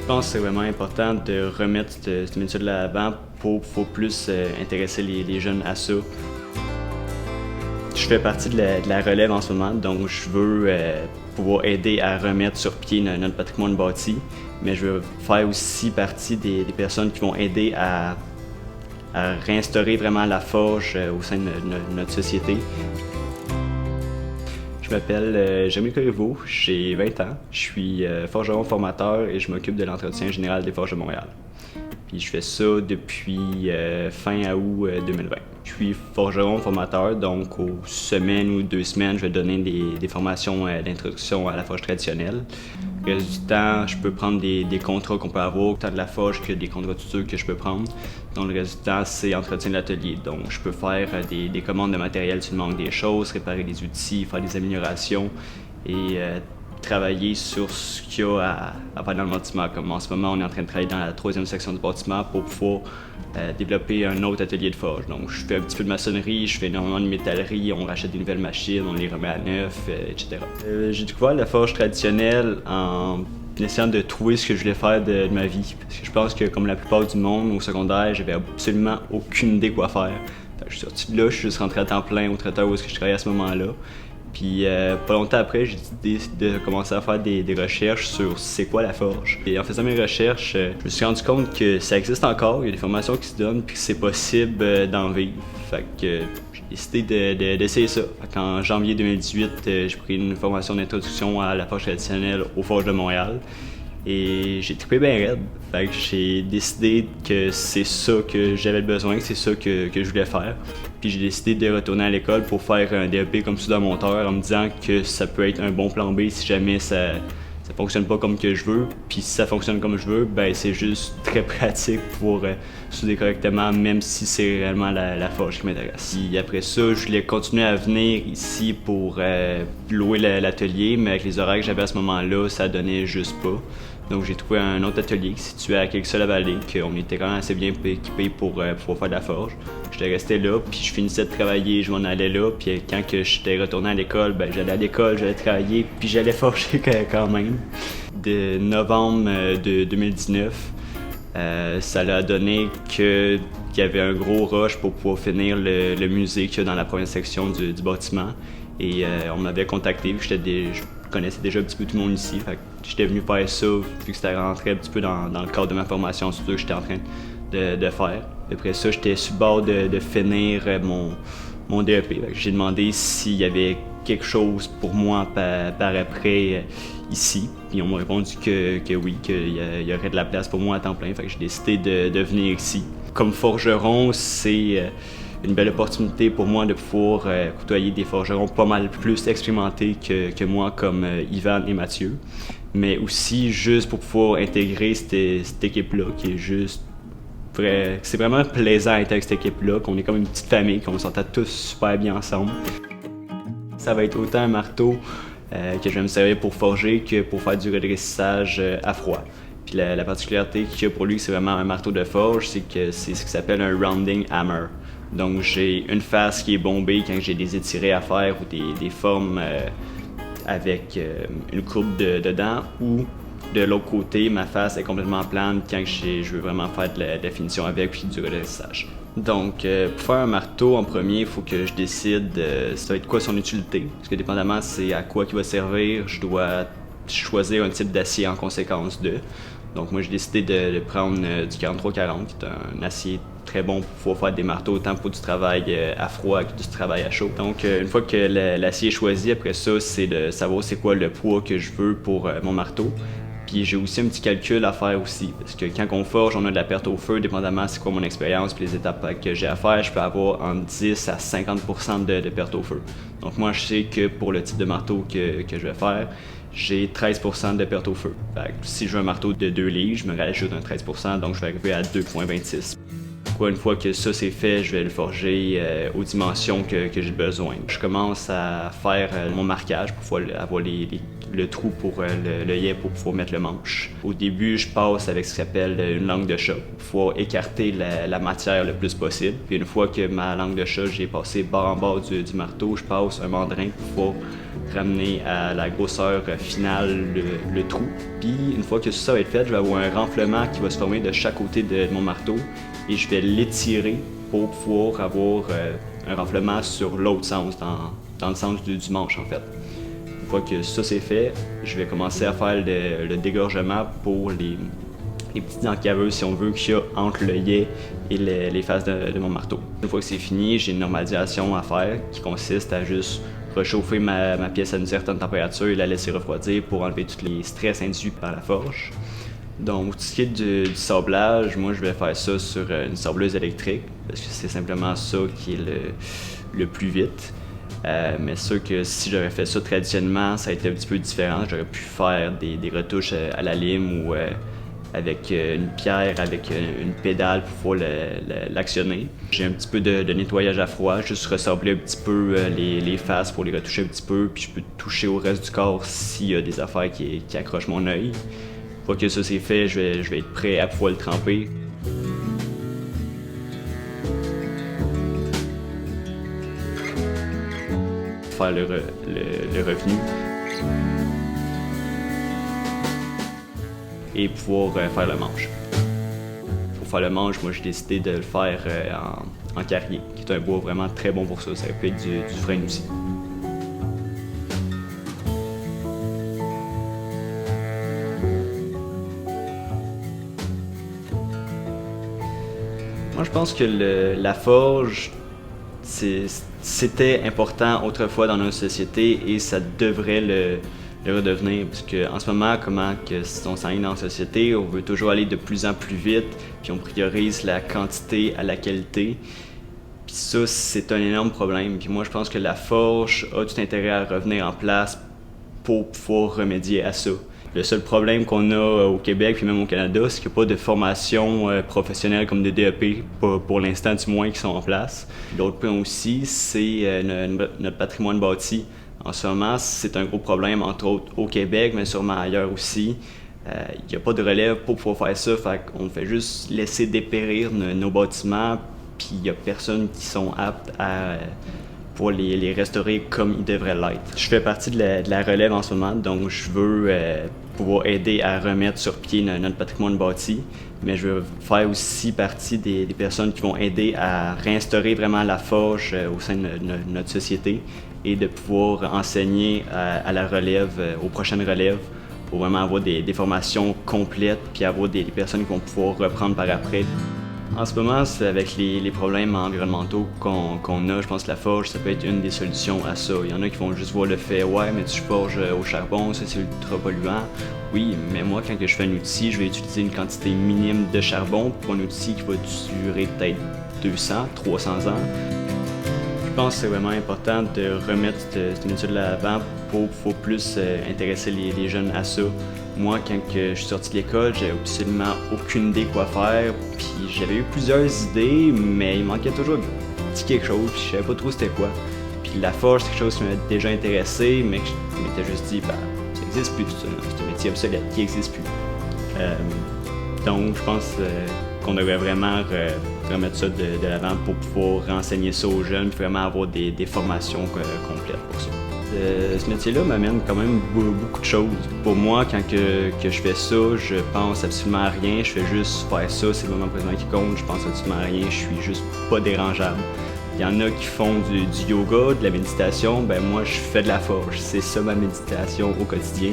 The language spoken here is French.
Je pense que c'est vraiment important de remettre ce métier de l'avant pour plus intéresser les jeunes à ça. Je fais partie de la relève en ce moment, donc je veux pouvoir aider à remettre sur pied notre patrimoine bâti, mais je veux faire aussi partie des personnes qui vont aider à réinstaurer vraiment la forge au sein de notre société. Je m'appelle Jérémy Corriveau, j'ai 20 ans, je suis forgeron formateur et je m'occupe de l'entretien général des Forges de Montréal. Puis je fais ça depuis fin août 2020. Je suis forgeron formateur, donc aux semaines ou 2 semaines, je vais donner des formations d'introduction à la forge traditionnelle. Le reste du temps, je peux prendre des contrats qu'on peut avoir, autant de la forge que des contrats tuteurs que je peux prendre. Donc le reste du temps, c'est entretien de l'atelier. Donc je peux faire des commandes de matériel si il manque des choses, réparer des outils, faire des améliorations et travailler sur ce qu'il y a à faire dans le bâtiment. Comme en ce moment, on est en train de travailler dans la 3e section du bâtiment pour pouvoir développer un autre atelier de forge. Donc je fais un petit peu de maçonnerie, je fais énormément de métallerie, on rachète des nouvelles machines, on les remet à neuf, etc. J'ai découvert la forge traditionnelle en essayant de trouver ce que je voulais faire de ma vie. Parce que je pense que comme la plupart du monde, au secondaire, j'avais absolument aucune idée quoi faire. Donc, je suis sorti de là, je suis juste rentré à temps plein au traiteur où est-ce que je travaillais à ce moment-là. Puis pas longtemps après, j'ai décidé de commencer à faire des recherches sur c'est quoi la forge. Et en faisant mes recherches, je me suis rendu compte que ça existe encore, il y a des formations qui se donnent puis que c'est possible d'en vivre. Fait que j'ai décidé d'essayer ça. Fait qu'en janvier 2018, j'ai pris une formation d'introduction à la forge traditionnelle aux Forges de Montréal. Et j'ai trippé bien raide. Fait que j'ai décidé que c'est ça que j'avais besoin, que c'est ça que je voulais faire. Puis j'ai décidé de retourner à l'école pour faire un DEP comme soudeur-monteur en me disant que ça peut être un bon plan B si jamais ça fonctionne pas comme que je veux. Puis si ça fonctionne comme je veux, ben c'est juste très pratique pour souder correctement, même si c'est réellement la forge qui m'intéresse. Puis après ça, je voulais continuer à venir ici pour louer l'atelier, mais avec les horaires que j'avais à ce moment-là, ça donnait juste pas. Donc j'ai trouvé un autre atelier qui se situait à Quelque-Seul-la-Vallée, qu'on était quand même assez bien équipé pour pouvoir faire de la forge. J'étais resté là, puis je finissais de travailler, je m'en allais là, puis quand j'étais retourné à l'école, ben j'allais à l'école, j'allais travailler, puis j'allais forger quand même. De novembre de 2019, ça a donné qu'il y avait un gros rush pour pouvoir finir le musée qu'il y a dans la première section du bâtiment. Et on m'avait contacté, vu que je connaissais déjà un petit peu tout le monde ici. Fait que j'étais venu faire ça, vu que c'était rentré un petit peu dans le cadre de ma formation, c'est ça que j'étais en train de faire. Après ça, j'étais sur le bord de finir mon DEP. J'ai demandé s'il y avait quelque chose pour moi par après ici. Puis on m'a répondu que oui, qu'il y aurait de la place pour moi à temps plein. Fait que j'ai décidé de venir ici. Comme forgeron, c'est une belle opportunité pour moi de pouvoir côtoyer des forgerons pas mal plus expérimentés que moi, comme Ivan et Mathieu. Mais aussi juste pour pouvoir intégrer cette équipe-là qui est juste c'est vraiment plaisant d'être avec cette équipe-là, qu'on est comme une petite famille, qu'on s'entend tous super bien ensemble. Ça va être autant un marteau que je vais me servir pour forger que pour faire du redressage à froid. Puis la particularité qu'il y a pour lui, c'est vraiment un marteau de forge, c'est que c'est ce qui s'appelle un rounding hammer. Donc j'ai une face qui est bombée quand j'ai des étirés à faire ou des formes avec une courbe dedans, ou de l'autre côté, ma face est complètement plane quand je veux vraiment faire de la finition avec puis du redressage. Donc pour faire un marteau, en premier, il faut que je décide ça va être quoi son utilité. Parce que dépendamment c'est à quoi il va servir, je dois choisir un type d'acier en conséquence de. Donc moi j'ai décidé de prendre du 4340, qui est un acier très bon pour pouvoir faire des marteaux autant pour du travail à froid que du travail à chaud. Donc une fois que l'acier est choisi, après ça c'est de savoir c'est quoi le poids que je veux pour mon marteau. Puis j'ai aussi un petit calcul à faire aussi, parce que quand on forge, on a de la perte au feu, dépendamment c'est quoi mon expérience puis les étapes que j'ai à faire, je peux avoir entre 10 à 50% de perte au feu. Donc moi je sais que pour le type de marteau que je vais faire, j'ai 13% de perte au feu. Fait que si je veux un marteau de 2 livres, je me rajoute un 13%, donc je vais arriver à 2,26. Une fois que ça c'est fait, je vais le forger aux dimensions que j'ai besoin. Je commence à faire mon marquage pour pouvoir avoir le trou pour l'œillet pour pouvoir mettre le manche. Au début, je passe avec ce qui s'appelle une langue de chat pour pouvoir écarter la matière le plus possible. Puis une fois que ma langue de chat, j'ai passé bord en bord du marteau, je passe un mandrin pour pouvoir ramener à la grosseur finale le trou. Puis une fois que ça va être fait, je vais avoir un renflement qui va se former de chaque côté de mon marteau et je vais l'étirer pour pouvoir avoir un renflement sur l'autre sens, dans le sens du manche en fait. Une fois que ça c'est fait, je vais commencer à faire le dégorgement pour les petites encaveuses, si on veut, qu'il y a entre l'œillet et les faces de mon marteau. Une fois que c'est fini, j'ai une normalisation à faire qui consiste à juste réchauffer ma pièce à une certaine température et la laisser refroidir pour enlever tous les stress induits par la forge. Donc, pour ce qui est du sablage, moi je vais faire ça sur une sableuse électrique parce que c'est simplement ça qui est le plus vite. Mais c'est sûr que si j'aurais fait ça traditionnellement, ça a été un petit peu différent. J'aurais pu faire des retouches à la lime ou avec une pierre, avec une pédale pour pouvoir l'actionner. J'ai un petit peu de nettoyage à froid, juste ressabler un petit peu les faces pour les retoucher un petit peu, puis je peux toucher au reste du corps s'il y a des affaires qui accrochent mon œil. Une fois que ça c'est fait, je vais être prêt à pouvoir le tremper. Faire le revenu et pouvoir faire le manche. Pour faire le manche, moi j'ai décidé de le faire en carrier, qui est un bois vraiment très bon pour ça. Ça peut être du frêne aussi. Moi je pense que la forge, c'était important autrefois dans notre société et ça devrait le redevenir. Parce qu'en ce moment, comment on s'enligne dans la société, on veut toujours aller de plus en plus vite, puis on priorise la quantité à la qualité. Puis ça, c'est un énorme problème. Puis moi, je pense que la forge a tout intérêt à revenir en place pour pouvoir remédier à ça. Le seul problème qu'on a au Québec puis même au Canada, c'est qu'il n'y a pas de formation professionnelle comme des DEP, pour l'instant du moins, qui sont en place. L'autre point aussi, c'est notre patrimoine bâti. En ce moment, c'est un gros problème, entre autres au Québec, mais sûrement ailleurs aussi. Il n'y a pas de relève pour pouvoir faire ça, fait qu'on fait juste laisser dépérir nos bâtiments, puis il n'y a personne qui sont aptes pour les restaurer comme ils devraient l'être. Je fais partie de la relève en ce moment, donc je veux pouvoir aider à remettre sur pied notre patrimoine bâti, mais je veux faire aussi partie des personnes qui vont aider à réinstaurer vraiment la forge au sein de notre société et de pouvoir enseigner à la relève, aux prochaines relèves, pour vraiment avoir des formations complètes puis avoir des personnes qui vont pouvoir reprendre par après. En ce moment, c'est avec les problèmes environnementaux qu'on a, je pense que la forge, ça peut être une des solutions à ça. Il y en a qui vont juste voir le fait « Ouais, mais tu forges au charbon, ça c'est ultra polluant. » Oui, mais moi, quand je fais un outil, je vais utiliser une quantité minime de charbon pour un outil qui va durer peut-être 200, 300 ans. Je pense que c'est vraiment important de remettre cette méthode de l'avant pour plus intéresser les jeunes à ça. Moi, quand je suis sorti de l'école, j'avais absolument aucune idée quoi faire, puis j'avais eu plusieurs idées, mais il manquait toujours un petit quelque chose, puis je savais pas trop c'était quoi. Puis la forge, c'est quelque chose qui m'avait déjà intéressé, mais que je m'étais juste dit, bah, ça n'existe plus, c'est un métier obsolète qui n'existe plus. Donc, je pense qu'on devrait vraiment remettre ça de l'avant pour pouvoir renseigner ça aux jeunes, puis vraiment avoir des formations complètes pour ça. Ce métier-là m'amène quand même beaucoup de choses. Pour moi, quand je fais ça, je pense absolument à rien, je fais juste faire ça, c'est le moment présent qui compte, je pense absolument à rien, je suis juste pas dérangeable. Il y en a qui font du yoga, de la méditation, ben moi je fais de la forge, c'est ça ma méditation au quotidien.